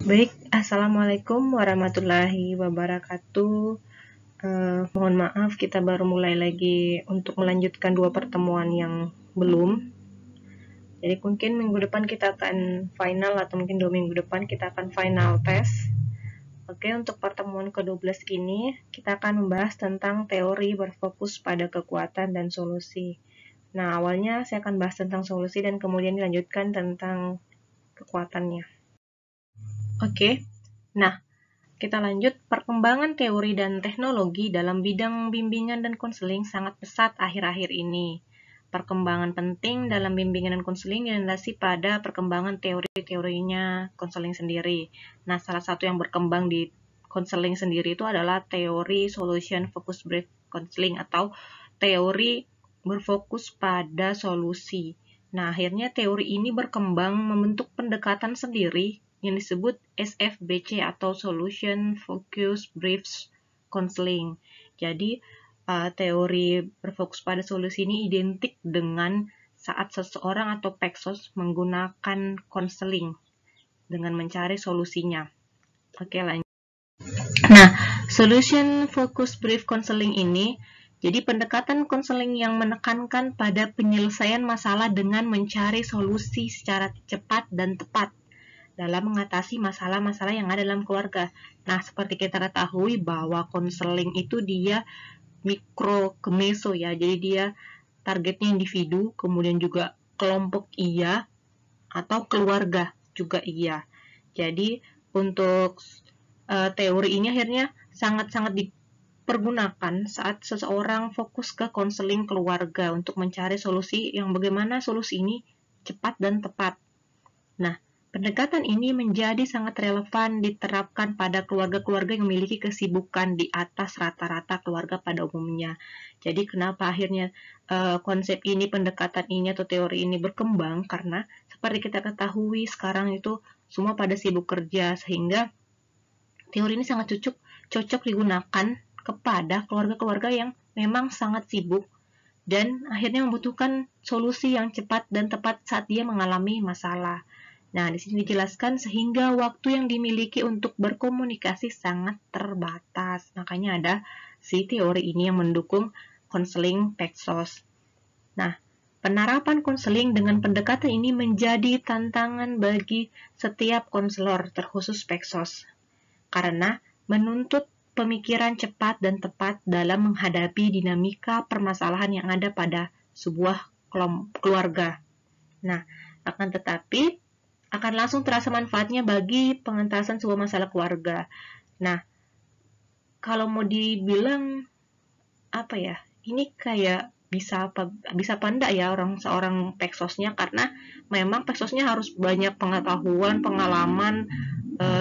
Baik, Assalamualaikum warahmatullahi wabarakatuh. Mohon maaf, kita baru mulai lagi untuk melanjutkan 2 pertemuan yang belum. Jadi mungkin minggu depan kita akan final, atau mungkin 2 minggu depan kita akan final test. Oke, untuk pertemuan ke-12 ini, kita akan membahas tentang teori berfokus pada kekuatan dan solusi. Nah, awalnya saya akan bahas tentang solusi dan kemudian dilanjutkan tentang kekuatannya. Oke, nah, kita lanjut. Perkembangan teori dan teknologi dalam bidang bimbingan dan konseling sangat pesat akhir-akhir ini. Perkembangan penting dalam bimbingan dan konseling dilandasi pada perkembangan teori-teorinya konseling sendiri. Nah, salah satu yang berkembang di konseling sendiri itu adalah teori solution focus brief counseling atau teori berfokus pada solusi. Nah, akhirnya teori ini berkembang membentuk pendekatan sendiri yang disebut SFBC atau Solution Focus Brief Counseling. Jadi, teori berfokus pada solusi ini identik dengan saat seseorang atau peksos menggunakan konseling dengan mencari solusinya. Oke, lanjut. Nah, Solution Focus Brief Counseling ini jadi pendekatan konseling yang menekankan pada penyelesaian masalah dengan mencari solusi secara cepat dan tepat dalam mengatasi masalah-masalah yang ada dalam keluarga. Nah, seperti kita ketahui bahwa konseling itu dia mikro ke meso ya. Jadi dia targetnya individu, kemudian juga kelompok iya, atau keluarga juga iya. Jadi untuk teori ini akhirnya sangat-sangat dipergunakan saat seseorang fokus ke konseling keluarga untuk mencari solusi yang bagaimana solusi ini cepat dan tepat. Nah, pendekatan ini menjadi sangat relevan diterapkan pada keluarga-keluarga yang memiliki kesibukan di atas rata-rata keluarga pada umumnya. Jadi kenapa akhirnya konsep ini, pendekatan ini atau teori ini berkembang? Karena seperti kita ketahui sekarang itu semua pada sibuk kerja, sehingga teori ini sangat cocok digunakan kepada keluarga-keluarga yang memang sangat sibuk dan akhirnya membutuhkan solusi yang cepat dan tepat saat dia mengalami masalah. Nah, di sini dijelaskan sehingga waktu yang dimiliki untuk berkomunikasi sangat terbatas. Makanya ada si teori ini yang mendukung konseling Peksos. Nah, penerapan konseling dengan pendekatan ini menjadi tantangan bagi setiap konselor, terkhusus Peksos, karena menuntut pemikiran cepat dan tepat dalam menghadapi dinamika permasalahan yang ada pada sebuah keluarga. Nah, akan tetapi akan langsung terasa manfaatnya bagi pengentasan sebuah masalah keluarga. Nah, kalau mau dibilang apa ya, ini kayak bisa apa enggak ya seorang peksosnya, karena memang peksosnya harus banyak pengetahuan, pengalaman,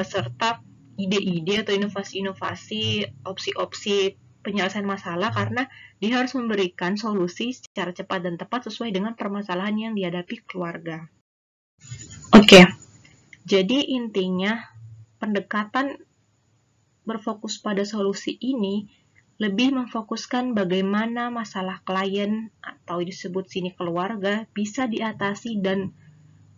serta ide-ide atau inovasi-inovasi, opsi-opsi penyelesaian masalah, karena dia harus memberikan solusi secara cepat dan tepat sesuai dengan permasalahan yang dihadapi keluarga. Oke, jadi intinya pendekatan berfokus pada solusi ini lebih memfokuskan bagaimana masalah klien atau disebut sini keluarga bisa diatasi dan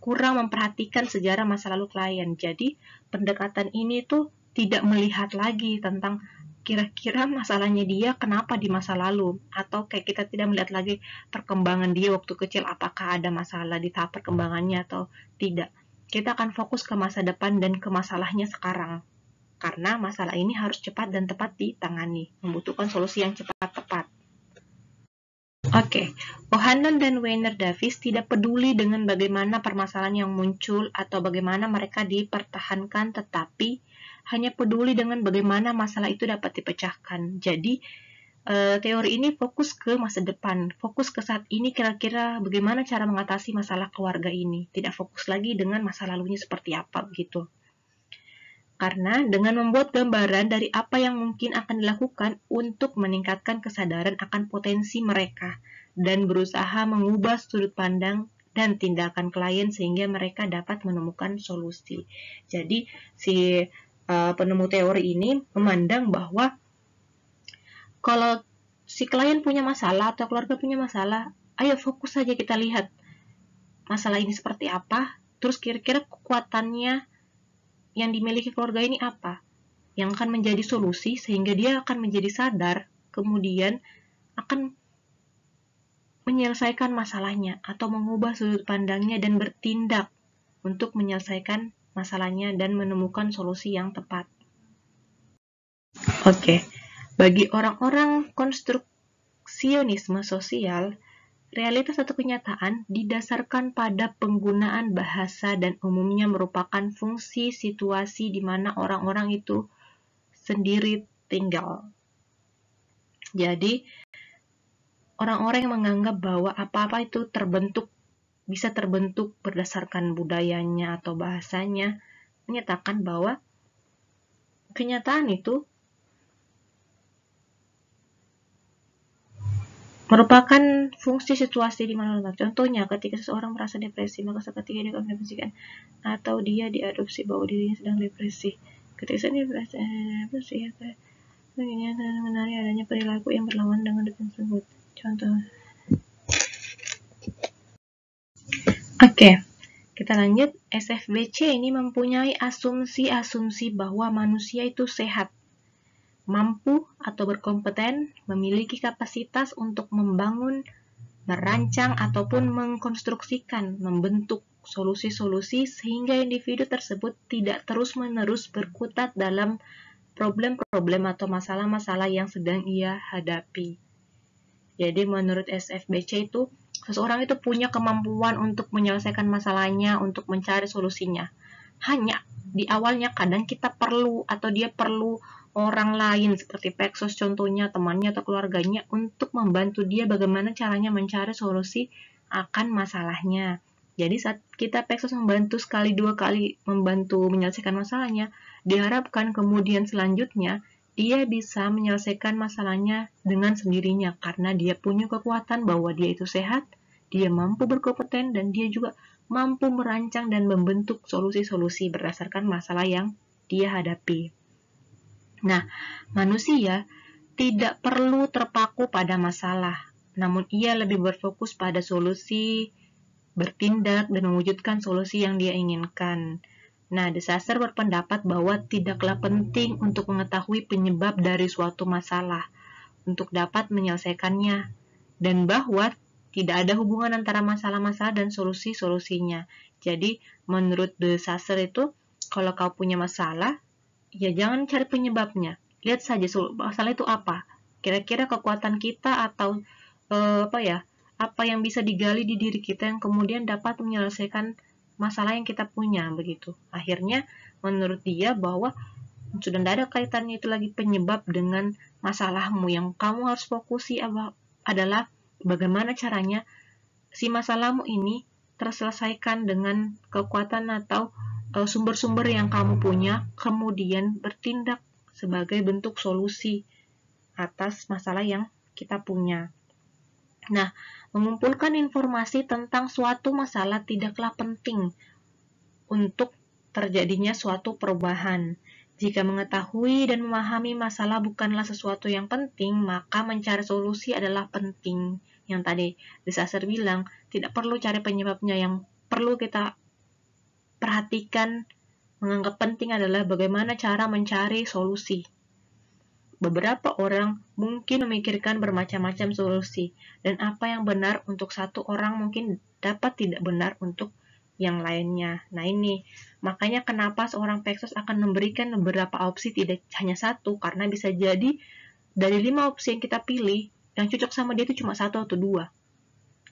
kurang memperhatikan sejarah masa lalu klien. Jadi pendekatan ini tuh tidak melihat lagi tentang kira-kira masalahnya dia kenapa di masa lalu, atau kayak kita tidak melihat lagi perkembangan dia waktu kecil, apakah ada masalah di tahap perkembangannya atau tidak. Kita akan fokus ke masa depan dan ke masalahnya sekarang, karena masalah ini harus cepat dan tepat ditangani, membutuhkan solusi yang cepat tepat. Oke, O'Hanlon dan Weiner Davis tidak peduli dengan bagaimana permasalahan yang muncul atau bagaimana mereka dipertahankan, tetapi hanya peduli dengan bagaimana masalah itu dapat dipecahkan. Jadi, teori ini fokus ke masa depan, fokus ke saat ini, kira-kira bagaimana cara mengatasi masalah keluarga ini. Tidak fokus lagi dengan masa lalunya seperti apa gitu. Karena dengan membuat gambaran dari apa yang mungkin akan dilakukan untuk meningkatkan kesadaran akan potensi mereka dan berusaha mengubah sudut pandang dan tindakan klien sehingga mereka dapat menemukan solusi. Jadi si penemu teori ini memandang bahwa kalau si klien punya masalah atau keluarga punya masalah, ayo fokus saja kita lihat masalah ini seperti apa, terus kira-kira kekuatannya yang dimiliki keluarga ini apa? Yang akan menjadi solusi sehingga dia akan menjadi sadar, kemudian akan menyelesaikan masalahnya atau mengubah sudut pandangnya dan bertindak untuk menyelesaikan masalahnya dan menemukan solusi yang tepat. Oke, bagi orang-orang konstruksionisme sosial, realitas atau kenyataan didasarkan pada penggunaan bahasa dan umumnya merupakan fungsi situasi di mana orang-orang itu sendiri tinggal. Jadi, orang-orang yang menganggap bahwa apa-apa itu bisa terbentuk berdasarkan budayanya atau bahasanya, menyatakan bahwa kenyataan itu merupakan fungsi situasi di mana. Contohnya, ketika seseorang merasa depresi, maka seketika dia akan mendepresikan atau dia diadopsi bahwa dirinya sedang depresi. Ketika dia depresi, mengenali adanya perilaku yang berlawanan dengan depresi tersebut. Contoh. Oke, kita lanjut. SFBC ini mempunyai asumsi-asumsi bahwa manusia itu sehat, mampu atau berkompeten, memiliki kapasitas untuk membangun, merancang, ataupun mengkonstruksikan, membentuk solusi-solusi sehingga individu tersebut tidak terus-menerus berkutat dalam problem-problem atau masalah-masalah yang sedang ia hadapi. Jadi menurut SFBC itu, seseorang itu punya kemampuan untuk menyelesaikan masalahnya, untuk mencari solusinya. Hanya di awalnya kadang kita perlu atau dia perlu orang lain seperti Peksos contohnya, temannya atau keluarganya untuk membantu dia bagaimana caranya mencari solusi akan masalahnya. Jadi saat kita Peksos membantu sekali dua kali membantu menyelesaikan masalahnya, diharapkan kemudian selanjutnya dia bisa menyelesaikan masalahnya dengan sendirinya karena dia punya kekuatan bahwa dia itu sehat, dia mampu berkompeten, dan dia juga mampu merancang dan membentuk solusi-solusi berdasarkan masalah yang dia hadapi. Nah, manusia tidak perlu terpaku pada masalah, namun ia lebih berfokus pada solusi, bertindak, dan mewujudkan solusi yang dia inginkan. Nah, De Sasser berpendapat bahwa tidaklah penting untuk mengetahui penyebab dari suatu masalah untuk dapat menyelesaikannya, dan bahwa tidak ada hubungan antara masalah-masalah dan solusi-solusinya. Jadi, menurut De Sasser itu, kalau kau punya masalah, ya jangan cari penyebabnya. Lihat saja masalah itu apa. Kira-kira kekuatan kita atau apa yang bisa digali di diri kita yang kemudian dapat menyelesaikan masalah yang kita punya begitu. Akhirnya menurut dia bahwa sudah tidak ada kaitannya itu lagi penyebab dengan masalahmu. Yang kamu harus fokusi adalah bagaimana caranya si masalahmu ini terselesaikan dengan kekuatan atau sumber-sumber yang kamu punya, kemudian bertindak sebagai bentuk solusi atas masalah yang kita punya. Nah, mengumpulkan informasi tentang suatu masalah tidaklah penting untuk terjadinya suatu perubahan. Jika mengetahui dan memahami masalah bukanlah sesuatu yang penting, maka mencari solusi adalah penting. Yang tadi De Sasser bilang, tidak perlu cari penyebabnya, yang perlu kita perhatikan, menganggap penting adalah bagaimana cara mencari solusi. Beberapa orang mungkin memikirkan bermacam-macam solusi, dan apa yang benar untuk satu orang mungkin dapat tidak benar untuk yang lainnya. Nah ini, makanya kenapa seorang Peksos akan memberikan beberapa opsi, tidak hanya satu, karena bisa jadi dari 5 opsi yang kita pilih, yang cocok sama dia itu cuma 1 atau 2.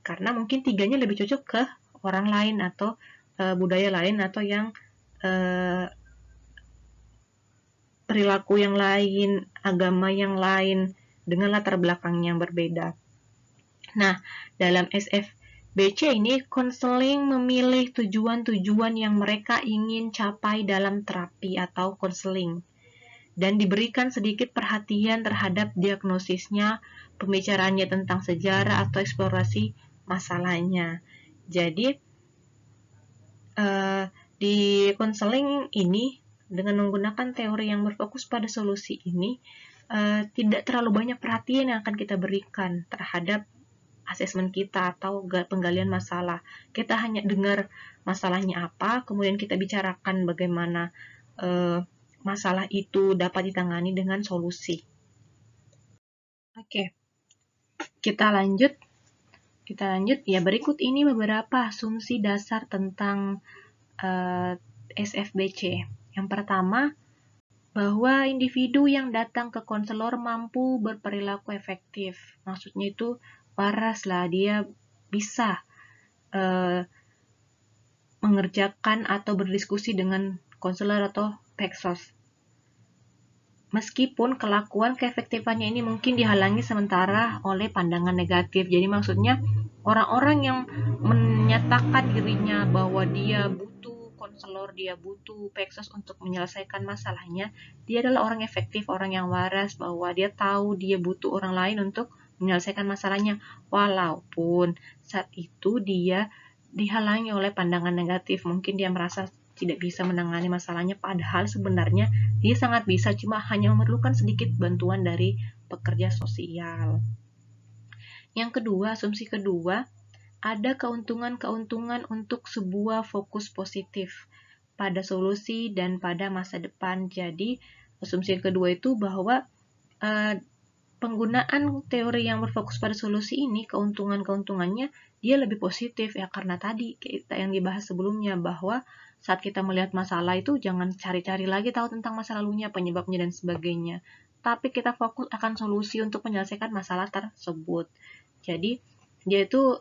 Karena mungkin 3-nya lebih cocok ke orang lain atau budaya lain atau yang perilaku yang lain, agama yang lain, dengan latar belakang yang berbeda. Nah, dalam SFBC ini, konseling memilih tujuan-tujuan yang mereka ingin capai dalam terapi atau konseling, dan diberikan sedikit perhatian terhadap diagnosisnya, pembicaraannya tentang sejarah atau eksplorasi masalahnya. Jadi, di konseling ini, dengan menggunakan teori yang berfokus pada solusi ini, tidak terlalu banyak perhatian yang akan kita berikan terhadap asesmen kita atau penggalian masalah. Kita hanya dengar masalahnya apa, kemudian kita bicarakan bagaimana masalah itu dapat ditangani dengan solusi. Oke, kita lanjut. Ya, berikut ini beberapa asumsi dasar tentang SFBC. Yang pertama, bahwa individu yang datang ke konselor mampu berperilaku efektif. Maksudnya itu waras lah, dia bisa mengerjakan atau berdiskusi dengan konselor atau peksos. Meskipun kelakuan keefektifannya ini mungkin dihalangi sementara oleh pandangan negatif. Jadi maksudnya orang-orang yang menyatakan dirinya bahwa dia butuh konselor, dia butuh peksos untuk menyelesaikan masalahnya, dia adalah orang efektif, orang yang waras, bahwa dia tahu dia butuh orang lain untuk menyelesaikan masalahnya, walaupun saat itu dia dihalangi oleh pandangan negatif. Mungkin dia merasa tidak bisa menangani masalahnya, padahal sebenarnya dia sangat bisa, cuma hanya memerlukan sedikit bantuan dari pekerja sosial. Yang kedua, asumsi kedua, ada keuntungan-keuntungan untuk sebuah fokus positif pada solusi dan pada masa depan. Jadi, asumsi yang kedua itu bahwa penggunaan teori yang berfokus pada solusi ini, keuntungan-keuntungannya dia lebih positif ya, karena tadi kita yang dibahas sebelumnya bahwa saat kita melihat masalah itu jangan cari-cari lagi tahu tentang masa lalunya, penyebabnya dan sebagainya, tapi kita fokus akan solusi untuk menyelesaikan masalah tersebut. Jadi dia itu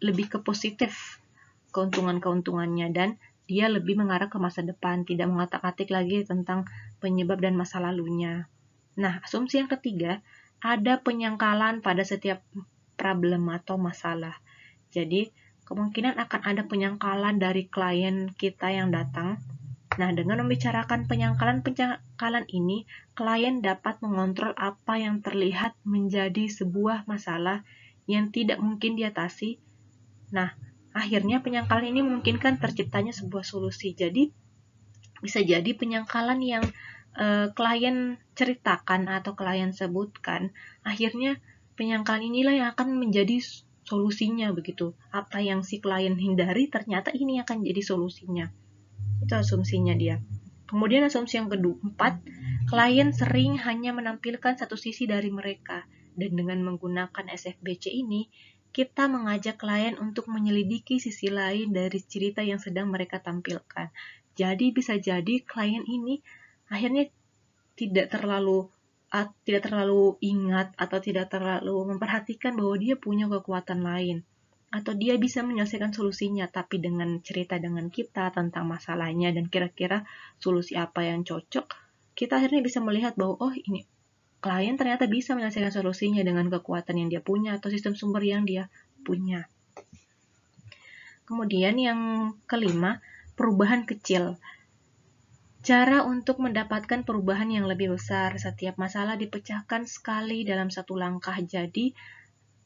lebih ke positif keuntungan-keuntungannya, dan dia lebih mengarah ke masa depan, tidak mengotak-atik lagi tentang penyebab dan masa lalunya. Nah, asumsi yang ketiga, ada penyangkalan pada setiap problem atau masalah. Jadi, kemungkinan akan ada penyangkalan dari klien kita yang datang. Nah, dengan membicarakan penyangkalan ini, klien dapat mengontrol apa yang terlihat menjadi sebuah masalah yang tidak mungkin diatasi. Nah, akhirnya penyangkalan ini memungkinkan terciptanya sebuah solusi. Jadi, bisa jadi penyangkalan yang klien ceritakan atau klien sebutkan, akhirnya penyangkalan inilah yang akan menjadi solusinya begitu. Apa yang si klien hindari ternyata ini akan jadi solusinya. Itu asumsinya dia. Kemudian asumsi yang keempat, klien sering hanya menampilkan satu sisi dari mereka, dan dengan menggunakan SFBC ini, kita mengajak klien untuk menyelidiki sisi lain dari cerita yang sedang mereka tampilkan. Jadi bisa jadi klien ini akhirnya tidak terlalu ingat atau tidak terlalu memperhatikan bahwa dia punya kekuatan lain, atau dia bisa menyelesaikan solusinya, tapi dengan cerita dengan kita tentang masalahnya dan kira-kira solusi apa yang cocok, kita akhirnya bisa melihat bahwa oh, ini klien ternyata bisa menyelesaikan solusinya dengan kekuatan yang dia punya atau sistem sumber yang dia punya. Kemudian yang kelima, perubahan kecil. Cara untuk mendapatkan perubahan yang lebih besar, setiap masalah dipecahkan sekali dalam satu langkah. Jadi,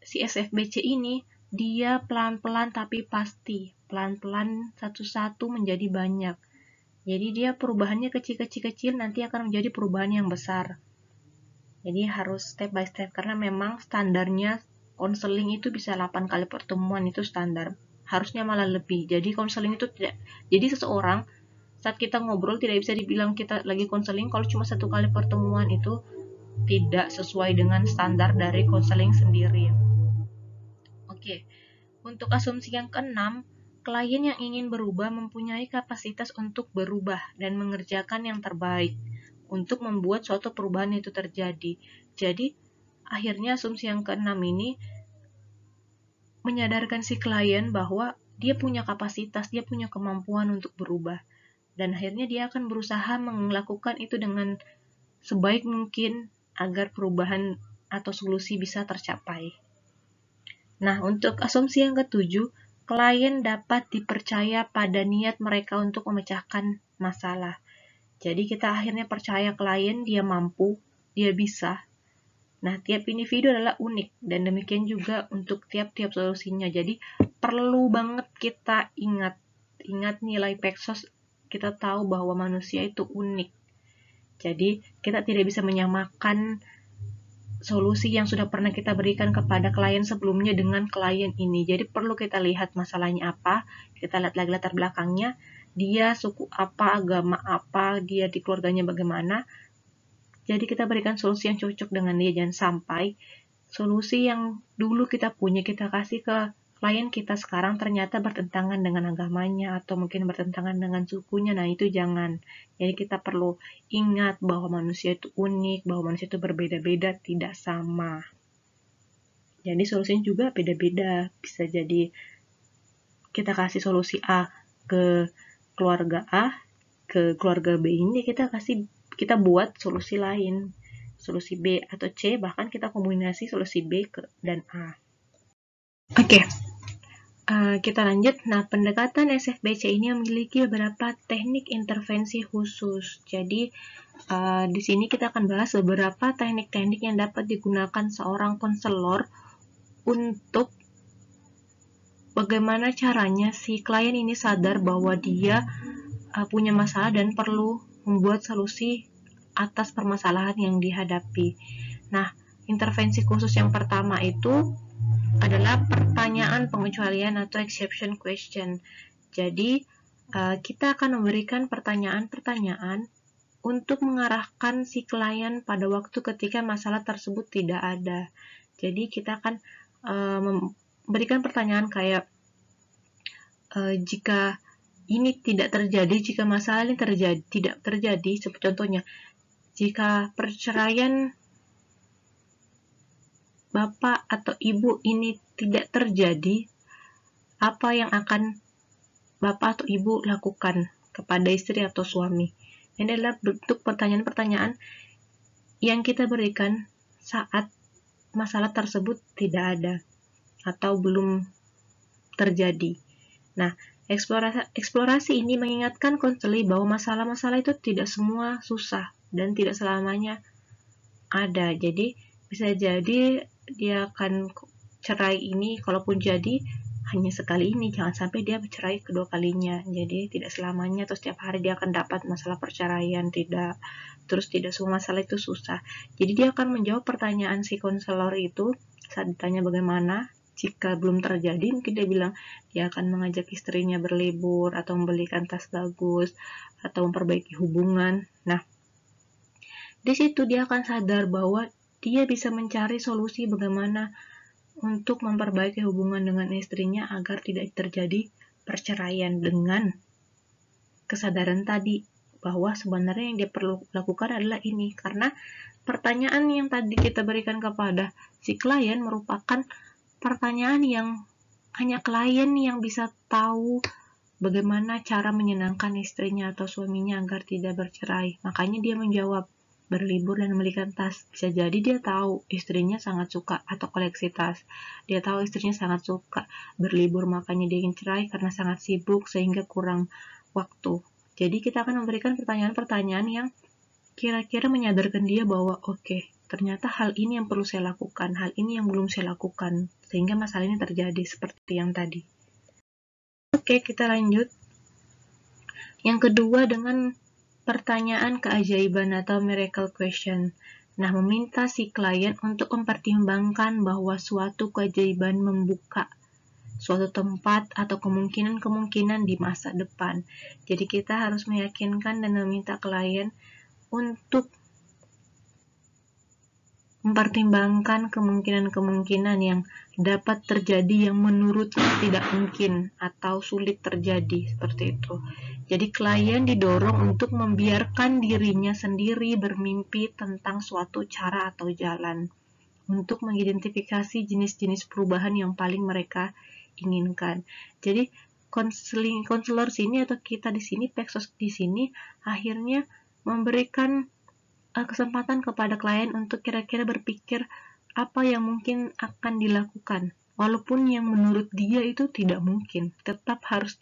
si SFBC ini, dia pelan-pelan tapi pasti. Pelan-pelan satu-satu menjadi banyak. Jadi, dia perubahannya kecil-kecil nanti akan menjadi perubahan yang besar. Jadi, harus step by step, karena memang standarnya konseling itu bisa 8 kali pertemuan, itu standar. Harusnya malah lebih. Jadi, konseling itu tidak, jadi seseorang saat kita ngobrol tidak bisa dibilang kita lagi konseling kalau cuma 1 kali pertemuan, itu tidak sesuai dengan standar dari konseling sendiri. Oke, untuk asumsi yang keenam, klien yang ingin berubah mempunyai kapasitas untuk berubah dan mengerjakan yang terbaik untuk membuat suatu perubahan itu terjadi. Jadi, akhirnya asumsi yang keenam ini menyadarkan si klien bahwa dia punya kapasitas, dia punya kemampuan untuk berubah. Dan akhirnya dia akan berusaha melakukan itu dengan sebaik mungkin agar perubahan atau solusi bisa tercapai. Nah, untuk asumsi yang ketujuh, klien dapat dipercaya pada niat mereka untuk memecahkan masalah. Jadi kita akhirnya percaya klien, dia mampu, dia bisa. Nah, tiap individu adalah unik, dan demikian juga untuk tiap-tiap solusinya. Jadi perlu banget kita ingat nilai Paxos. Kita tahu bahwa manusia itu unik. Jadi, kita tidak bisa menyamakan solusi yang sudah pernah kita berikan kepada klien sebelumnya dengan klien ini. Jadi, perlu kita lihat masalahnya apa, kita lihat lagi latar belakangnya, dia suku apa, agama apa, dia di keluarganya bagaimana. Jadi kita berikan solusi yang cocok dengan dia, jangan sampai solusi yang dulu kita punya kita kasih ke klien kita sekarang ternyata bertentangan dengan agamanya atau mungkin bertentangan dengan sukunya. Nah, itu jangan. Jadi kita perlu ingat bahwa manusia itu unik, bahwa manusia itu berbeda-beda, tidak sama. Jadi solusinya juga beda-beda. Bisa jadi kita kasih solusi A ke keluarga A, ke keluarga B ini kita buat solusi lain. Solusi B atau C, bahkan kita kombinasi solusi B dan A. Oke. Kita lanjut. Nah, pendekatan SFBC ini memiliki beberapa teknik intervensi khusus. Jadi, di sini kita akan bahas beberapa teknik-teknik yang dapat digunakan seorang konselor untuk bagaimana caranya si klien ini sadar bahwa dia punya masalah dan perlu membuat solusi atas permasalahan yang dihadapi. Nah, intervensi khusus yang pertama itu adalah pertanyaan pengecualian atau exception question. Jadi, kita akan memberikan pertanyaan-pertanyaan untuk mengarahkan si klien pada waktu ketika masalah tersebut tidak ada. Jadi, kita akan memberikan pertanyaan kayak, jika ini tidak terjadi, jika masalah ini tidak terjadi, seperti contohnya, jika perceraian Bapak atau Ibu ini tidak terjadi, apa yang akan Bapak atau Ibu lakukan kepada istri atau suami? Ini adalah bentuk pertanyaan-pertanyaan yang kita berikan saat masalah tersebut tidak ada atau belum terjadi. Nah, eksplorasi ini mengingatkan konseli bahwa masalah-masalah itu tidak semua susah dan tidak selamanya ada. Jadi, bisa jadi dia akan cerai ini, kalaupun jadi hanya sekali ini, jangan sampai dia bercerai kedua kalinya. Jadi tidak selamanya atau setiap hari dia akan dapat masalah perceraian, tidak semua masalah itu susah. Jadi dia akan menjawab pertanyaan si konselor itu saat ditanya bagaimana jika belum terjadi. Mungkin dia bilang dia akan mengajak istrinya berlibur atau membelikan tas bagus atau memperbaiki hubungan. Nah, di situ dia akan sadar bahwa dia bisa mencari solusi bagaimana untuk memperbaiki hubungan dengan istrinya agar tidak terjadi perceraian dengan kesadaran tadi bahwa sebenarnya yang dia perlu lakukan adalah ini. Karena pertanyaan yang tadi kita berikan kepada si klien merupakan pertanyaan yang hanya klien yang bisa tahu bagaimana cara menyenangkan istrinya atau suaminya agar tidak bercerai. Makanya dia menjawab berlibur dan membelikan tas. Bisa jadi dia tahu istrinya sangat suka atau koleksi tas. Dia tahu istrinya sangat suka berlibur, makanya dia ingin cerai karena sangat sibuk sehingga kurang waktu. Jadi kita akan memberikan pertanyaan-pertanyaan yang kira-kira menyadarkan dia bahwa oke, ternyata hal ini yang perlu saya lakukan, hal ini yang belum saya lakukan, sehingga masalah ini terjadi seperti yang tadi. Oke, kita lanjut. Yang kedua dengan pertanyaan keajaiban atau miracle question. Nah, meminta si klien untuk mempertimbangkan bahwa suatu keajaiban membuka suatu tempat atau kemungkinan-kemungkinan di masa depan. Jadi kita harus meyakinkan dan meminta klien untuk mempertimbangkan kemungkinan-kemungkinan yang dapat terjadi yang menurutnya tidak mungkin atau sulit terjadi, seperti itu. Jadi klien didorong untuk membiarkan dirinya sendiri bermimpi tentang suatu cara atau jalan untuk mengidentifikasi jenis-jenis perubahan yang paling mereka inginkan. Jadi konselor sini atau kita di sini, Pexos di sini akhirnya memberikan kesempatan kepada klien untuk kira-kira berpikir apa yang mungkin akan dilakukan. Walaupun yang menurut dia itu tidak mungkin, tetap harus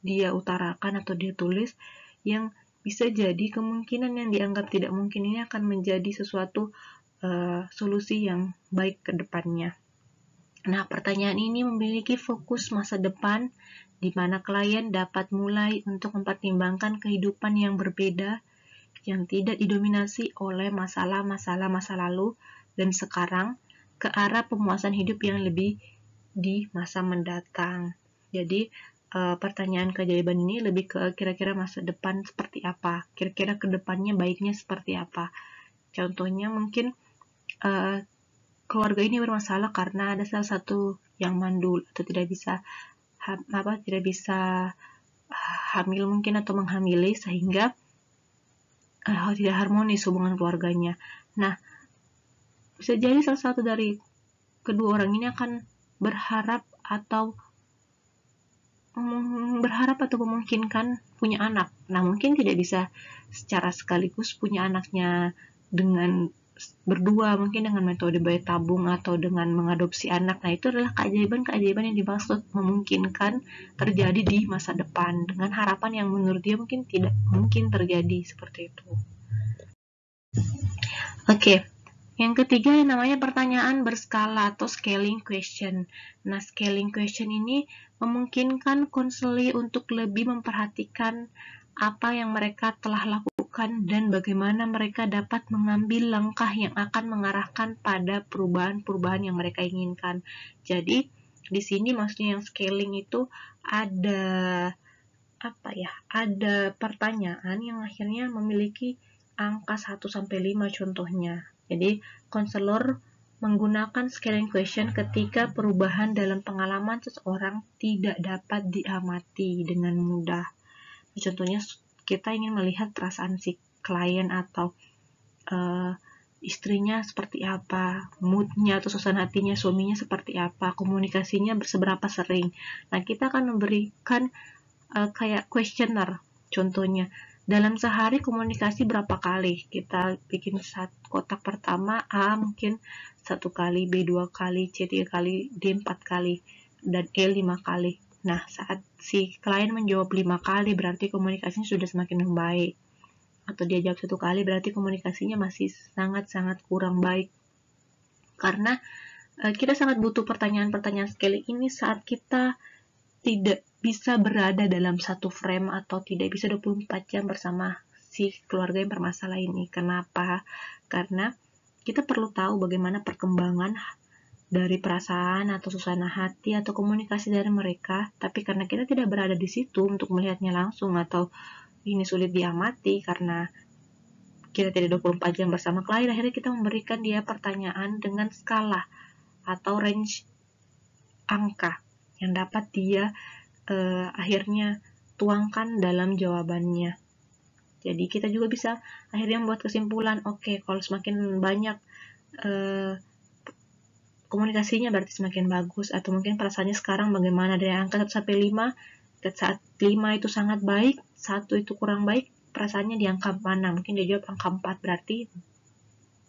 dia utarakan atau dia tulis yang bisa jadi kemungkinan yang dianggap tidak mungkin ini akan menjadi sesuatu solusi yang baik ke depannya. Nah, pertanyaan ini memiliki fokus masa depan di mana klien dapat mulai untuk mempertimbangkan kehidupan yang berbeda yang tidak didominasi oleh masalah-masalah masa lalu dan sekarang ke arah pemuasan hidup yang lebih di masa mendatang. Jadi, pertanyaan keajaiban ini lebih ke kira-kira masa depan seperti apa, kira-kira kedepannya baiknya seperti apa. Contohnya mungkin keluarga ini bermasalah karena ada salah satu yang mandul atau tidak bisa hamil mungkin atau menghamili, sehingga tidak harmonis hubungan keluarganya. Nah, bisa jadi salah satu dari kedua orang ini akan berharap atau memungkinkan punya anak. Nah, mungkin tidak bisa secara sekaligus punya anaknya dengan berdua, mungkin dengan metode bayi tabung atau dengan mengadopsi anak. Nah, itu adalah keajaiban-keajaiban yang dimaksud, memungkinkan terjadi di masa depan dengan harapan yang menurut dia mungkin tidak mungkin terjadi seperti itu. Oke. Yang ketiga yang namanya pertanyaan berskala atau scaling question. Nah, scaling question ini memungkinkan konseli untuk lebih memperhatikan apa yang mereka telah lakukan dan bagaimana mereka dapat mengambil langkah yang akan mengarahkan pada perubahan-perubahan yang mereka inginkan. Jadi, di sini maksudnya yang scaling itu ada pertanyaan yang akhirnya memiliki angka 1-5 contohnya. Jadi, konselor menggunakan scaling question ketika perubahan dalam pengalaman seseorang tidak dapat diamati dengan mudah. Contohnya, kita ingin melihat perasaan si klien atau istrinya seperti apa, moodnya atau suasana hatinya suaminya seperti apa, komunikasinya seberapa sering. Nah, kita akan memberikan kayak questionnaire. Contohnya, dalam sehari komunikasi berapa kali? Kita bikin kotak pertama, A mungkin 1 kali, B 2 kali, C 3 kali, D 4 kali, dan E 5 kali. Nah, saat si klien menjawab 5 kali, berarti komunikasinya sudah semakin membaik. Atau dia jawab 1 kali, berarti komunikasinya masih sangat-sangat kurang baik. Karena kita sangat butuh pertanyaan-pertanyaan scaling ini saat kita tidak bisa berada dalam satu frame atau tidak bisa 24 jam bersama si keluarga yang bermasalah ini. Kenapa? Karena kita perlu tahu bagaimana perkembangan dari perasaan atau suasana hati atau komunikasi dari mereka, tapi karena kita tidak berada di situ untuk melihatnya langsung atau ini sulit diamati karena kita tidak 24 jam bersama klien, akhirnya kita memberikan dia pertanyaan dengan skala atau range angka yang dapat dia akhirnya tuangkan dalam jawabannya. Jadi kita juga bisa akhirnya membuat kesimpulan, oke, kalau semakin banyak komunikasinya berarti semakin bagus, atau mungkin perasaannya sekarang bagaimana dari angka 1-5, saat 5 itu sangat baik, 1 itu kurang baik, perasaannya di angka mana? Mungkin dia jawab angka 4, berarti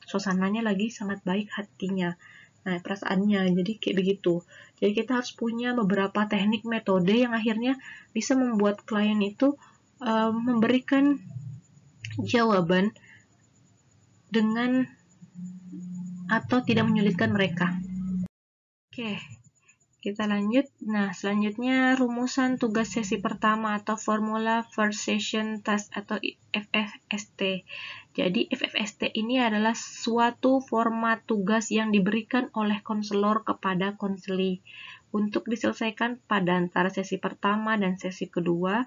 suasananya lagi sangat baik hatinya. Nah, perasaannya, jadi kayak begitu. Jadi kita harus punya beberapa teknik metode yang akhirnya bisa membuat klien itu memberikan jawaban dengan atau tidak menyulitkan mereka. Oke, kita lanjut. Nah, selanjutnya rumusan tugas sesi pertama atau formula first session task atau FFST. Jadi FFST ini adalah suatu format tugas yang diberikan oleh konselor kepada konseli untuk diselesaikan pada antara sesi pertama dan sesi kedua.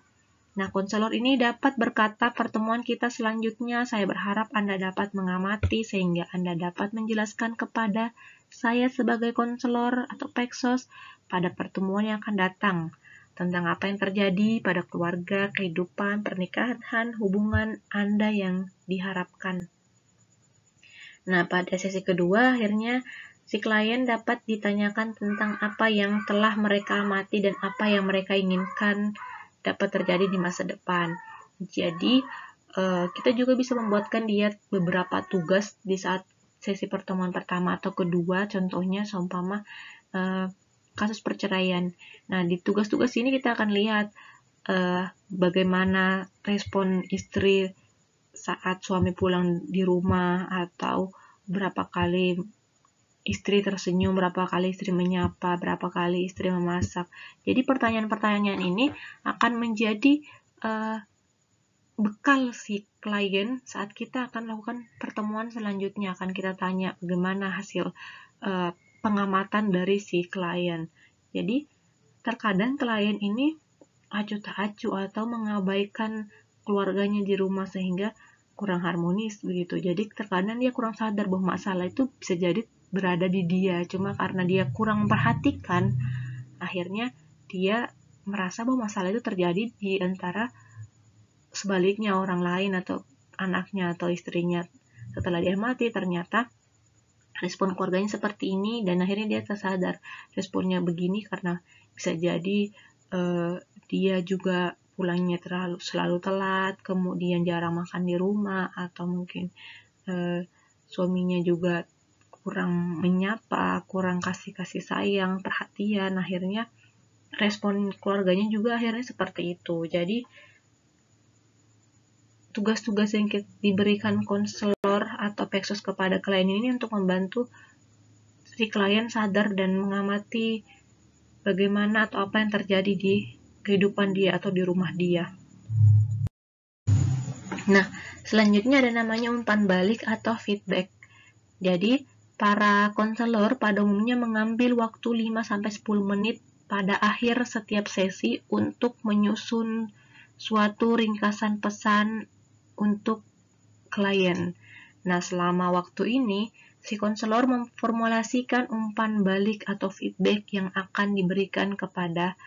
Nah, konselor ini dapat berkata, pertemuan kita selanjutnya, saya berharap Anda dapat mengamati sehingga Anda dapat menjelaskan kepada saya sebagai konselor atau peksos pada pertemuan yang akan datang tentang apa yang terjadi pada keluarga, kehidupan, pernikahan, hubungan Anda yang diharapkan. Nah, pada sesi kedua, akhirnya si klien dapat ditanyakan tentang apa yang telah mereka amati dan apa yang mereka inginkan dapat terjadi di masa depan. Jadi, kita juga bisa membuatkan dia beberapa tugas di saat sesi pertemuan pertama atau kedua, contohnya seumpama kasus perceraian. Nah, di tugas-tugas ini kita akan lihat bagaimana respon istri saat suami pulang di rumah, atau berapa kali istri tersenyum, berapa kali istri menyapa, berapa kali istri memasak. Jadi pertanyaan-pertanyaan ini akan menjadi bekal si klien saat kita akan lakukan pertemuan selanjutnya. Akan kita tanya bagaimana hasil pengamatan dari si klien. Jadi terkadang klien ini acuh tak acuh atau mengabaikan keluarganya di rumah sehingga kurang harmonis begitu. Jadi terkadang dia kurang sadar bahwa masalah itu bisa jadi berada di dia, cuma karena dia kurang memperhatikan, akhirnya dia merasa bahwa masalah itu terjadi di antara sebaliknya orang lain atau anaknya atau istrinya. Setelah dia mati, ternyata respon keluarganya seperti ini, dan akhirnya dia tersadar responnya begini karena bisa jadi dia juga pulangnya selalu telat, kemudian jarang makan di rumah, atau mungkin suaminya juga kurang menyapa, kurang kasih sayang, perhatian, akhirnya respon keluarganya juga akhirnya seperti itu. Jadi tugas-tugas yang diberikan konselor atau peksos kepada klien ini untuk membantu si klien sadar dan mengamati bagaimana atau apa yang terjadi di kehidupan dia atau di rumah dia. Nah, selanjutnya ada namanya umpan balik atau feedback. Jadi, para konselor pada umumnya mengambil waktu 5-10 menit pada akhir setiap sesi untuk menyusun suatu ringkasan pesan untuk klien. Nah, selama waktu ini, si konselor memformulasikan umpan balik atau feedback yang akan diberikan kepada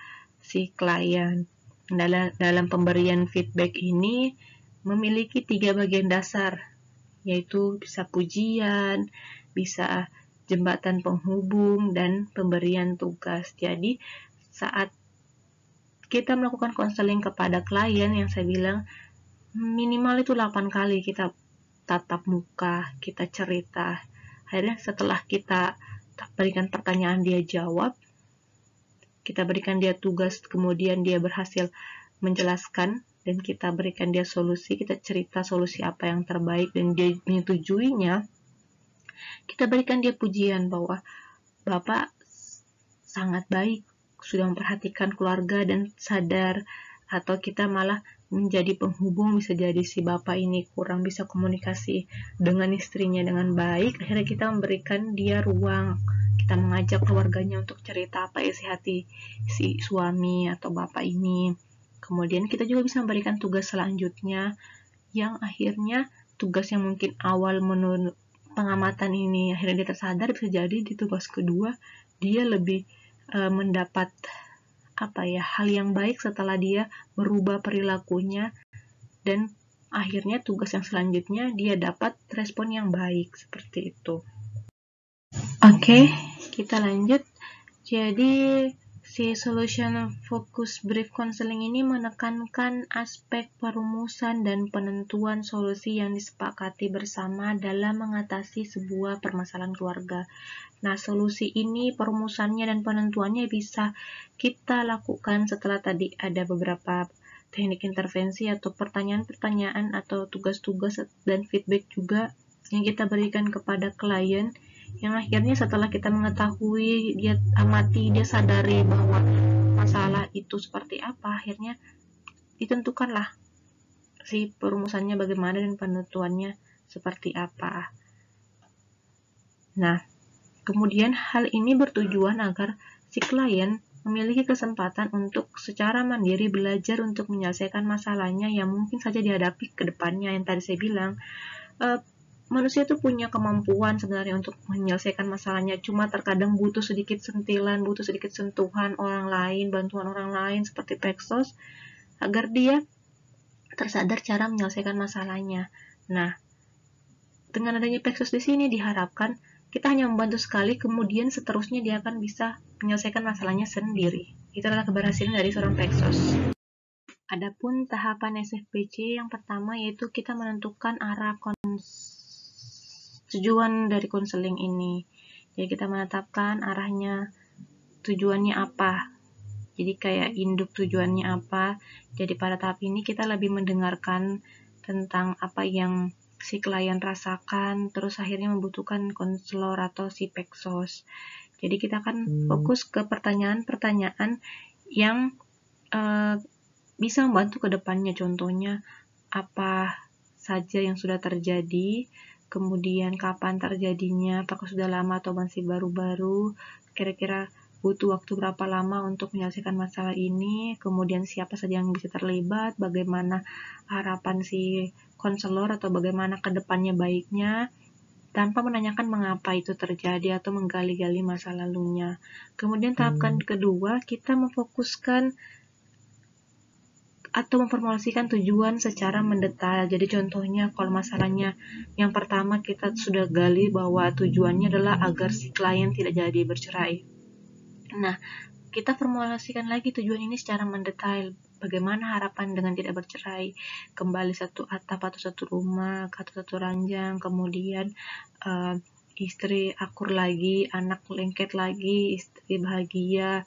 si klien. Dalam pemberian feedback ini memiliki 3 bagian dasar, yaitu bisa pujian, bisa jembatan penghubung, dan pemberian tugas. Jadi, saat kita melakukan konseling kepada klien, yang saya bilang minimal itu 8 kali kita tatap muka, kita cerita. Akhirnya setelah kita berikan pertanyaan, dia jawab, kita berikan dia tugas, kemudian dia berhasil menjelaskan, dan kita berikan dia solusi, kita cerita solusi apa yang terbaik, dan dia menyetujuinya, kita berikan dia pujian bahwa Bapak sangat baik, sudah memperhatikan keluarga dan sadar, atau kita malah menjadi penghubung, bisa jadi si Bapak ini kurang bisa komunikasi dengan istrinya dengan baik, akhirnya kita memberikan dia ruang, kita mengajak keluarganya untuk cerita apa isi hati si suami atau Bapak ini. Kemudian kita juga bisa memberikan tugas selanjutnya, yang akhirnya tugas yang mungkin awal menurut pengamatan ini akhirnya dia tersadar, bisa jadi di tugas kedua dia lebih mendapat hal yang baik setelah dia merubah perilakunya, dan akhirnya tugas yang selanjutnya dia dapat respon yang baik seperti itu. Oke, kita lanjut. Jadi si solution focus brief counseling ini menekankan aspek perumusan dan penentuan solusi yang disepakati bersama dalam mengatasi sebuah permasalahan keluarga. Nah, solusi ini, perumusannya dan penentuannya bisa kita lakukan setelah tadi ada beberapa teknik intervensi atau pertanyaan-pertanyaan atau tugas-tugas dan feedback juga yang kita berikan kepada klien, yang akhirnya setelah kita mengetahui, dia amati, dia sadari bahwa masalah itu seperti apa, akhirnya ditentukanlah si perumusannya bagaimana dan penentuannya seperti apa. Nah, kemudian hal ini bertujuan agar si klien memiliki kesempatan untuk secara mandiri belajar untuk menyelesaikan masalahnya yang mungkin saja dihadapi ke depannya. Yang tadi saya bilang, manusia itu punya kemampuan sebenarnya untuk menyelesaikan masalahnya, cuma terkadang butuh sedikit sentilan, butuh sedikit sentuhan orang lain, bantuan orang lain seperti peksos, agar dia tersadar cara menyelesaikan masalahnya. Nah, dengan adanya peksos di sini diharapkan kita hanya membantu sekali, kemudian seterusnya dia akan bisa menyelesaikan masalahnya sendiri. Itu adalah keberhasilan dari seorang peksos. Adapun tahapan SFPC yang pertama yaitu kita menentukan arah tujuan dari konseling ini. Jadi kita menetapkan arahnya, tujuannya apa. Jadi kayak induk tujuannya apa. Jadi pada tahap ini kita lebih mendengarkan tentang apa yang si klien rasakan, terus akhirnya membutuhkan konselor atau si peksos. Jadi kita akan fokus ke pertanyaan-pertanyaan yang bisa membantu ke depannya. Contohnya apa saja yang sudah terjadi, kemudian kapan terjadinya, apakah sudah lama atau masih baru-baru, kira-kira butuh waktu berapa lama untuk menyelesaikan masalah ini, kemudian siapa saja yang bisa terlibat, bagaimana harapan si konselor atau bagaimana ke depannya baiknya, tanpa menanyakan mengapa itu terjadi atau menggali-gali masa lalunya. Kemudian tahap kedua, kita memfokuskan atau memformulasikan tujuan secara mendetail. Jadi contohnya kalau masalahnya yang pertama kita sudah gali bahwa tujuannya adalah agar si klien tidak jadi bercerai. Nah, kita formulasikan lagi tujuan ini secara mendetail. Bagaimana harapan dengan tidak bercerai, kembali satu atap atau satu rumah, atau satu ranjang, kemudian istri akur lagi, anak lengket lagi, istri bahagia,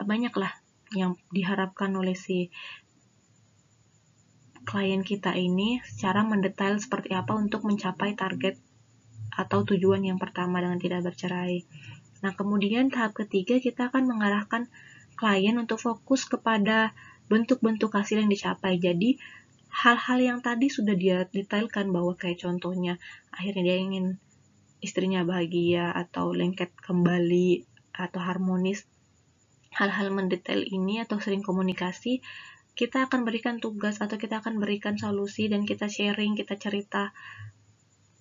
banyaklah yang diharapkan oleh si klien kita ini secara mendetail seperti apa untuk mencapai target atau tujuan yang pertama dengan tidak bercerai. Nah, kemudian tahap ketiga kita akan mengarahkan klien untuk fokus kepada bentuk-bentuk hasil yang dicapai. Jadi, hal-hal yang tadi sudah dia detailkan bahwa kayak contohnya akhirnya dia ingin istrinya bahagia atau lengket kembali atau harmonis. Hal-hal mendetail ini atau sering komunikasi, kita akan berikan tugas atau kita akan berikan solusi dan kita sharing, kita cerita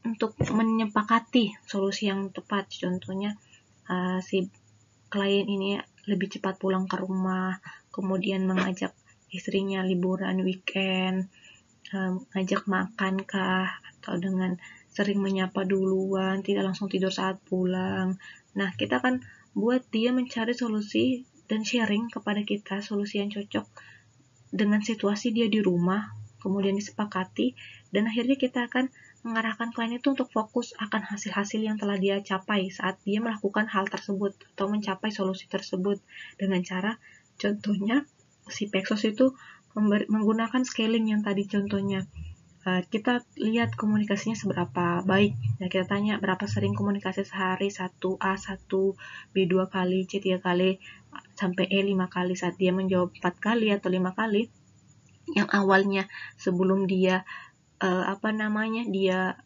untuk menyepakati solusi yang tepat. Contohnya, si klien ini lebih cepat pulang ke rumah, kemudian mengajak istrinya liburan weekend, ngajak makan kah, atau dengan sering menyapa duluan, tidak langsung tidur saat pulang. Nah, kita akan buat dia mencari solusi dan sharing kepada kita solusi yang cocok dengan situasi dia di rumah, kemudian disepakati, dan akhirnya kita akan mengarahkan klien itu untuk fokus akan hasil-hasil yang telah dia capai saat dia melakukan hal tersebut atau mencapai solusi tersebut dengan cara, contohnya si Pexos itu menggunakan scaling yang tadi contohnya. Kita lihat komunikasinya seberapa baik. Nah, kita tanya berapa sering komunikasi sehari, 1A, 1B 2 kali, C 3 kali, sampai E 5 kali. Saat dia menjawab 4 kali atau 5 kali, yang awalnya sebelum dia dia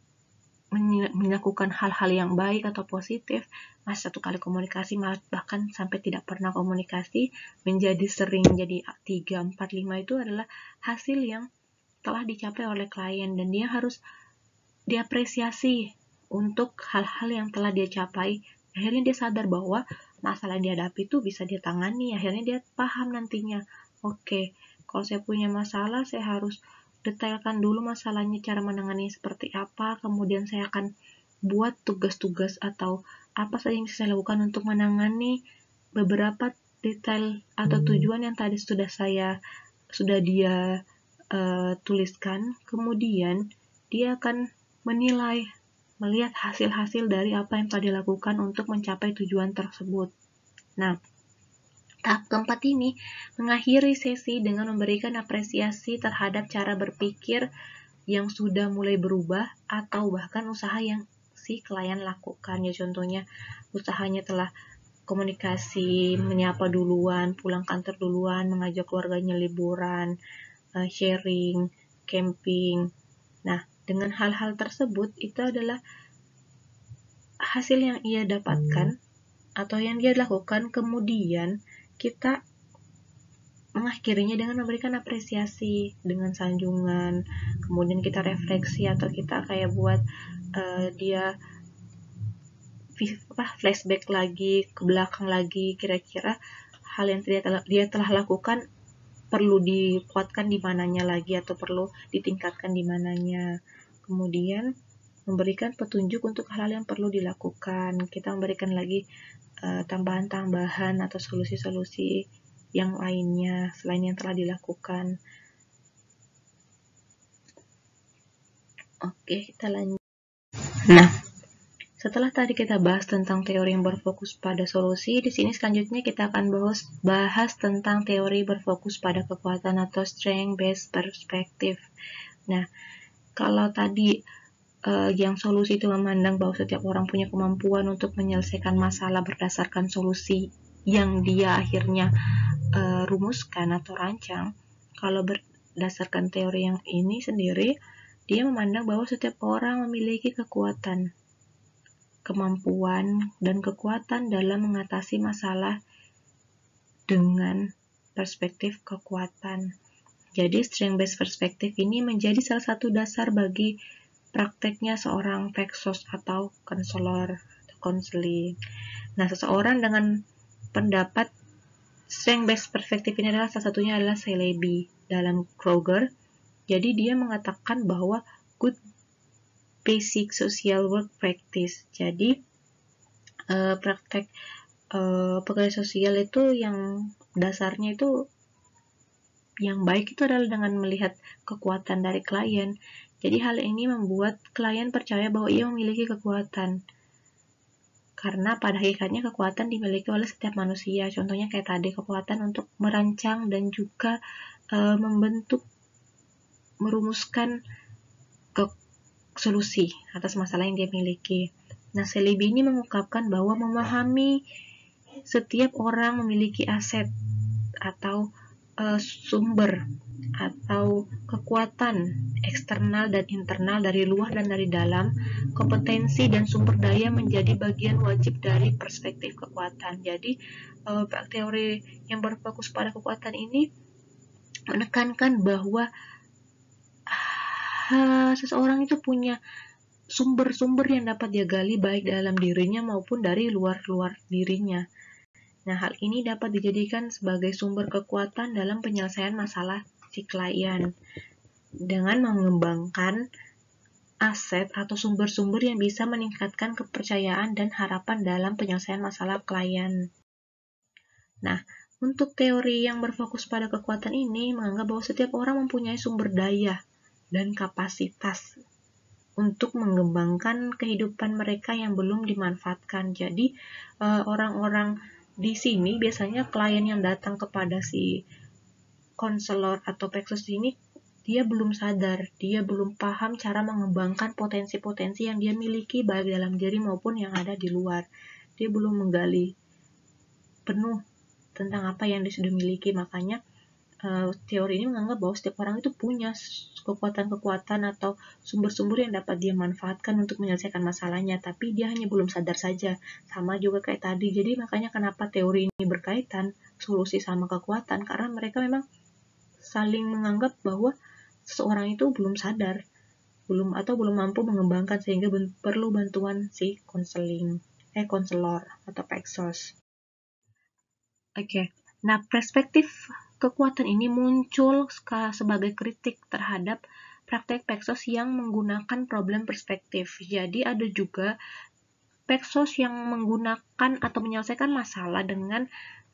melakukan hal-hal yang baik atau positif, masih 1 kali komunikasi, bahkan sampai tidak pernah komunikasi, menjadi sering, jadi 3, 4, 5 itu adalah hasil yang telah dicapai oleh klien dan dia harus diapresiasi untuk hal-hal yang telah dia capai. Akhirnya dia sadar bahwa masalah yang dihadapi itu bisa dia tangani. Akhirnya dia paham nantinya, oke, kalau saya punya masalah, saya harus detailkan dulu masalahnya, cara menangani seperti apa, kemudian saya akan buat tugas-tugas atau apa saja yang bisa saya lakukan untuk menangani beberapa detail atau tujuan yang tadi sudah dia tuliskan. Kemudian dia akan melihat hasil-hasil dari apa yang telah dilakukan untuk mencapai tujuan tersebut. Nah, tahap keempat ini mengakhiri sesi dengan memberikan apresiasi terhadap cara berpikir yang sudah mulai berubah atau bahkan usaha yang si klien lakukan. Ya, contohnya usahanya telah komunikasi, menyapa duluan, pulang kantor duluan, mengajak keluarganya liburan, sharing, camping. Nah, dengan hal-hal tersebut itu adalah hasil yang ia dapatkan atau yang dia lakukan. Kemudian kita mengakhirinya dengan memberikan apresiasi dengan sanjungan, kemudian kita refleksi atau kita kayak buat dia flashback lagi ke belakang lagi, kira-kira hal yang dia telah lakukan perlu dikuatkan di mananya lagi atau perlu ditingkatkan di mananya. Kemudian memberikan petunjuk untuk hal-hal yang perlu dilakukan. Kita memberikan lagi tambahan-tambahan atau solusi-solusi yang lainnya selain yang telah dilakukan. Oke, kita lanjut. Nah, setelah tadi kita bahas tentang teori yang berfokus pada solusi, di sini selanjutnya kita akan bahas tentang teori berfokus pada kekuatan atau strength-based perspective. Nah, kalau tadi yang solusi itu memandang bahwa setiap orang punya kemampuan untuk menyelesaikan masalah berdasarkan solusi yang dia akhirnya rumuskan atau rancang. Kalau berdasarkan teori yang ini sendiri, dia memandang bahwa setiap orang memiliki kekuatan kemampuan, dan kekuatan dalam mengatasi masalah dengan perspektif kekuatan. Jadi, strength-based perspective ini menjadi salah satu dasar bagi prakteknya seorang Pexos atau konselor atau konseling. Nah, seseorang dengan pendapat strength-based perspective ini adalah salah satunya adalah Celebi dalam Kroger. Jadi, dia mengatakan bahwa good basic social work practice. Jadi, praktek pekerja sosial itu yang dasarnya itu yang baik itu adalah dengan melihat kekuatan dari klien. Jadi hal ini membuat klien percaya bahwa ia memiliki kekuatan. Karena pada hakikatnya kekuatan dimiliki oleh setiap manusia. Contohnya kayak tadi, kekuatan untuk merancang dan juga membentuk, merumuskan solusi atas masalah yang dia miliki. Nah, Celebi ini mengungkapkan bahwa memahami setiap orang memiliki aset atau sumber atau kekuatan eksternal dan internal dari luar dan dari dalam, kompetensi dan sumber daya menjadi bagian wajib dari perspektif kekuatan. Jadi, teori yang berfokus pada kekuatan ini menekankan bahwa seseorang itu punya sumber-sumber yang dapat dia gali baik dalam dirinya maupun dari luar dirinya. Nah, hal ini dapat dijadikan sebagai sumber kekuatan dalam penyelesaian masalah si klien dengan mengembangkan aset atau sumber-sumber yang bisa meningkatkan kepercayaan dan harapan dalam penyelesaian masalah klien. Nah, untuk teori yang berfokus pada kekuatan ini menganggap bahwa setiap orang mempunyai sumber daya dan kapasitas untuk mengembangkan kehidupan mereka yang belum dimanfaatkan. Jadi, orang-orang di sini biasanya klien yang datang kepada si konselor atau Pexos ini, dia belum sadar, dia belum paham cara mengembangkan potensi-potensi yang dia miliki baik dalam diri maupun yang ada di luar. Dia belum menggali penuh tentang apa yang dia sudah miliki. Makanya teori ini menganggap bahwa setiap orang itu punya kekuatan-kekuatan atau sumber-sumber yang dapat dia manfaatkan untuk menyelesaikan masalahnya, tapi dia hanya belum sadar saja. Sama juga kayak tadi. Jadi makanya kenapa teori ini berkaitan solusi sama kekuatan, karena mereka memang saling menganggap bahwa seseorang itu belum sadar, belum mampu mengembangkan sehingga perlu bantuan si konselor atau Pexos. Oke. Nah, perspektif kekuatan ini muncul sebagai kritik terhadap praktek Pexos yang menggunakan problem perspektif. Jadi ada juga Pexos yang menggunakan atau menyelesaikan masalah dengan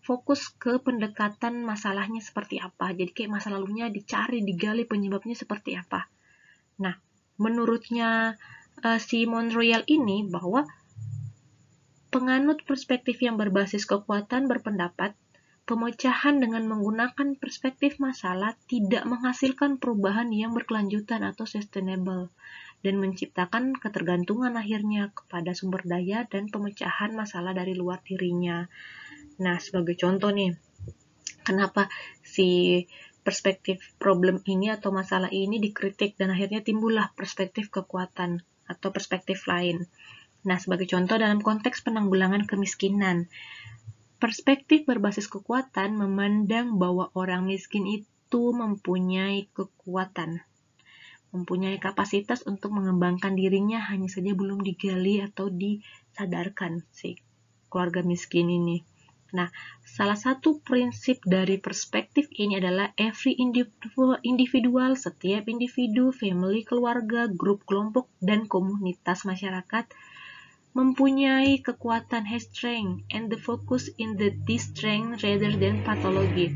fokus ke pendekatan masalahnya seperti apa. Jadi kayak masa lalunya dicari, digali penyebabnya seperti apa. Nah, menurutnya si Monroyal ini bahwa penganut perspektif yang berbasis kekuatan berpendapat pemecahan dengan menggunakan perspektif masalah tidak menghasilkan perubahan yang berkelanjutan atau sustainable dan menciptakan ketergantungan akhirnya kepada sumber daya dan pemecahan masalah dari luar dirinya. Nah, sebagai contoh nih, kenapa si perspektif problem ini atau masalah ini dikritik dan akhirnya timbullah perspektif kekuatan atau perspektif lain. Nah, sebagai contoh dalam konteks penanggulangan kemiskinan, perspektif berbasis kekuatan memandang bahwa orang miskin itu mempunyai kekuatan, mempunyai kapasitas untuk mengembangkan dirinya, hanya saja belum digali atau disadarkan si keluarga miskin ini. Nah, salah satu prinsip dari perspektif ini adalah every individual, setiap individu, family, keluarga, grup, kelompok, dan komunitas masyarakat mempunyai kekuatan, has strength, and the focus in this strength rather than pathology,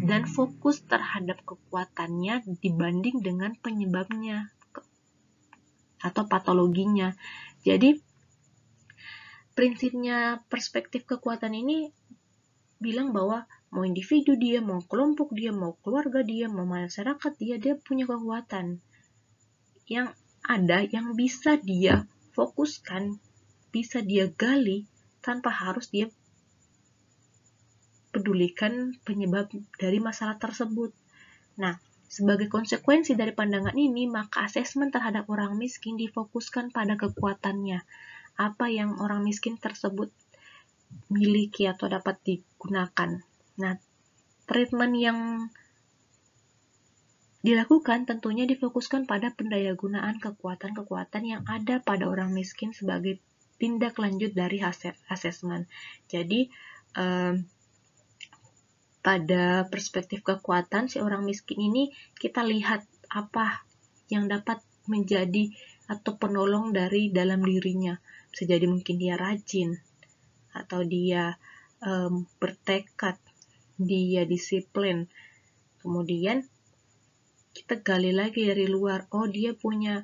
dan fokus terhadap kekuatannya dibanding dengan penyebabnya atau patologinya. Jadi prinsipnya perspektif kekuatan ini bilang bahwa mau individu dia, mau kelompok dia, mau keluarga dia, mau masyarakat dia punya kekuatan yang ada, yang bisa dia fokuskan, bisa dia gali tanpa harus dia pedulikan penyebab dari masalah tersebut. Nah, sebagai konsekuensi dari pandangan ini, maka asesmen terhadap orang miskin difokuskan pada kekuatannya apa yang orang miskin tersebut miliki atau dapat digunakan. Nah, treatment yang dilakukan tentunya difokuskan pada pendayagunaan kekuatan-kekuatan yang ada pada orang miskin sebagai tindak lanjut dari hasil asesmen. Jadi, pada perspektif kekuatan si orang miskin ini, kita lihat apa yang dapat menjadi atau penolong dari dalam dirinya. Bisa jadi mungkin dia rajin, atau dia bertekad, dia disiplin. Kemudian kita gali lagi dari luar, oh dia punya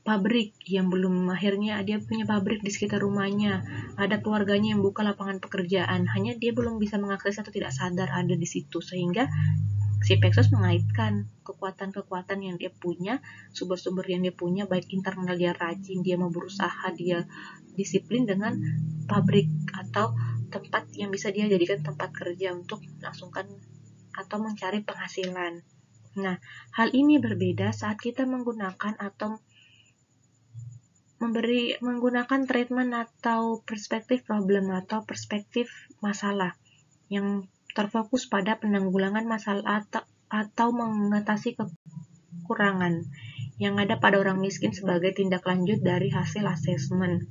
pabrik yang belum, akhirnya dia punya pabrik di sekitar rumahnya, ada keluarganya yang buka lapangan pekerjaan, hanya dia belum bisa mengakses atau tidak sadar ada di situ, sehingga si Pexos mengaitkan kekuatan-kekuatan yang dia punya, sumber-sumber yang dia punya, baik internal dia rajin, dia mau berusaha, dia disiplin, dengan pabrik atau tempat yang bisa dia jadikan tempat kerja untuk melangsungkan atau mencari penghasilan. Nah, hal ini berbeda saat kita menggunakan atau menggunakan treatment atau perspektif problem atau perspektif masalah yang terfokus pada penanggulangan masalah atau mengatasi kekurangan yang ada pada orang miskin sebagai tindak lanjut dari hasil asesmen.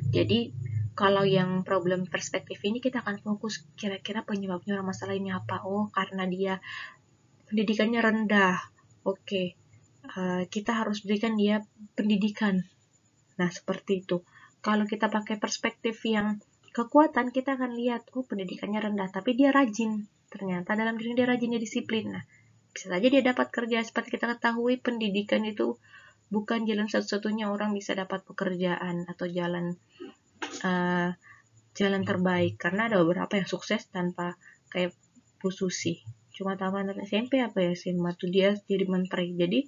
Jadi, kalau yang problem perspektif ini kita akan fokus kira-kira penyebabnya orang masalah ini apa. Oh, karena dia pendidikannya rendah. Oke, kita harus berikan dia pendidikan. Nah, seperti itu. Kalau kita pakai perspektif yang kekuatan, kita akan lihat, oh pendidikannya rendah, tapi dia rajin. Ternyata dalam diri dia rajin, dia disiplin. Nah, bisa saja dia dapat kerja. Seperti kita ketahui, pendidikan itu bukan jalan satu-satunya orang bisa dapat pekerjaan atau jalan terbaik, karena ada beberapa yang sukses tanpa kayak Bu Susi, cuma tamat SMP SMA tuh dia jadi menteri. Jadi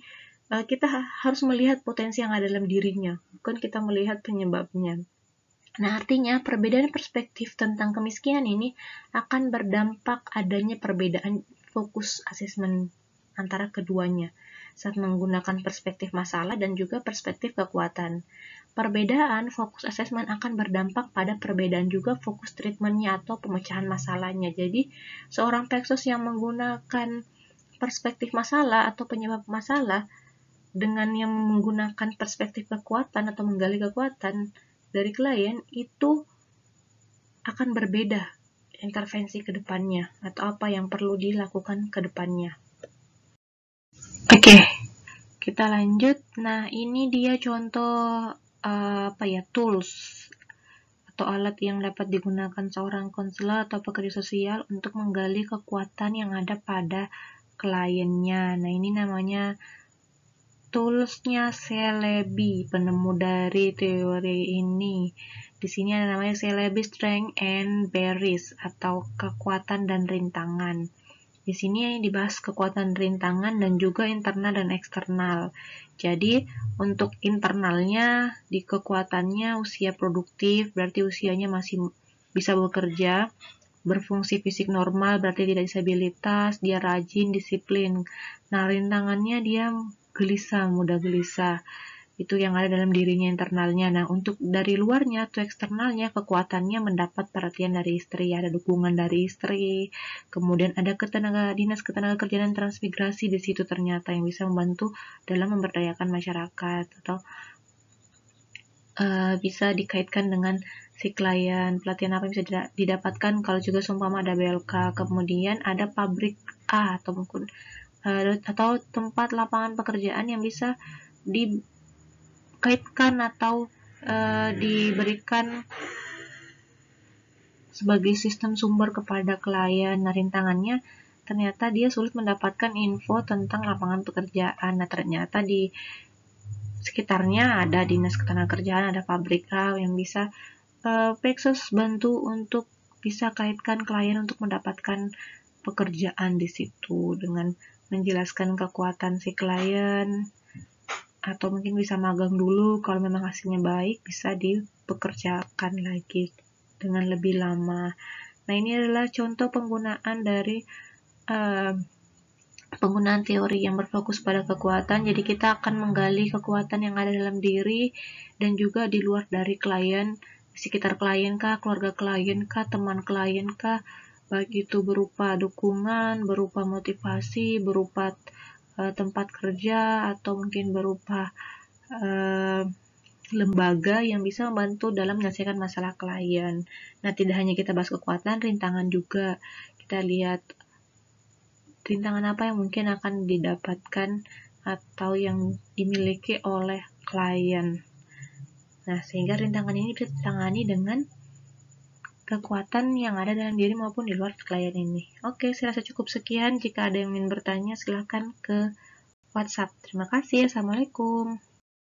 kita harus melihat potensi yang ada dalam dirinya, bukan kita melihat penyebabnya. Nah, artinya perbedaan perspektif tentang kemiskinan ini akan berdampak adanya perbedaan fokus asesmen antara keduanya saat menggunakan perspektif masalah dan juga perspektif kekuatan. Perbedaan fokus asesmen akan berdampak pada perbedaan juga fokus treatmentnya atau pemecahan masalahnya. Jadi, seorang Pexos yang menggunakan perspektif masalah atau penyebab masalah dengan yang menggunakan perspektif kekuatan atau menggali kekuatan dari klien, itu akan berbeda intervensi ke depannya atau apa yang perlu dilakukan ke depannya. Oke, kita lanjut. Nah, ini dia contoh tools atau alat yang dapat digunakan seorang konselor atau pekerja sosial untuk menggali kekuatan yang ada pada kliennya. Nah, ini namanya toolsnya Celebi, penemu dari teori ini. Di sini ada namanya Celebi Strength and Barriers atau kekuatan dan rintangan. Di sini dibahas kekuatan rintangan dan juga internal dan eksternal. Jadi, untuk internalnya, di kekuatannya usia produktif, berarti usianya masih bisa bekerja, berfungsi fisik normal, berarti tidak disabilitas, dia rajin, disiplin. Nah, rintangannya dia gelisah, mudah gelisah. Itu yang ada dalam dirinya internalnya. Nah, untuk dari luarnya atau eksternalnya, kekuatannya mendapat perhatian dari istri, ada dukungan dari istri, kemudian ada dinas ketenagakerjaan dan transmigrasi di situ ternyata yang bisa membantu dalam memberdayakan masyarakat, atau bisa dikaitkan dengan si klien, pelatihan apa yang bisa didapatkan kalau juga seumpama ada BLK, kemudian ada pabrik A atau mungkin atau tempat lapangan pekerjaan yang bisa dikaitkan atau diberikan sebagai sistem sumber kepada klien. Nah, rintangannya ternyata dia sulit mendapatkan info tentang lapangan pekerjaan. Nah, ternyata di sekitarnya ada dinas ketenagakerjaan, ada pabrik A yang bisa Pexos bantu untuk bisa kaitkan klien untuk mendapatkan pekerjaan di situ dengan menjelaskan kekuatan si klien, atau mungkin bisa magang dulu, kalau memang hasilnya baik bisa dipekerjakan lagi dengan lebih lama. Nah, ini adalah contoh penggunaan dari penggunaan teori yang berfokus pada kekuatan. Jadi kita akan menggali kekuatan yang ada dalam diri dan juga di luar dari klien, sekitar klien kah, keluarga klien kah, teman klien kah, baik itu berupa dukungan, berupa motivasi, berupa tempat kerja, atau mungkin berupa lembaga yang bisa membantu dalam menyelesaikan masalah klien. Nah, tidak hanya kita bahas kekuatan, rintangan juga. Kita lihat rintangan apa yang mungkin akan didapatkan atau yang dimiliki oleh klien. Nah, sehingga rintangan ini bisa ditangani dengan kekuatan yang ada dalam diri maupun di luar klien ini. Oke, saya rasa cukup sekian. Jika ada yang ingin bertanya, silahkan ke WhatsApp. Terima kasih. Assalamualaikum.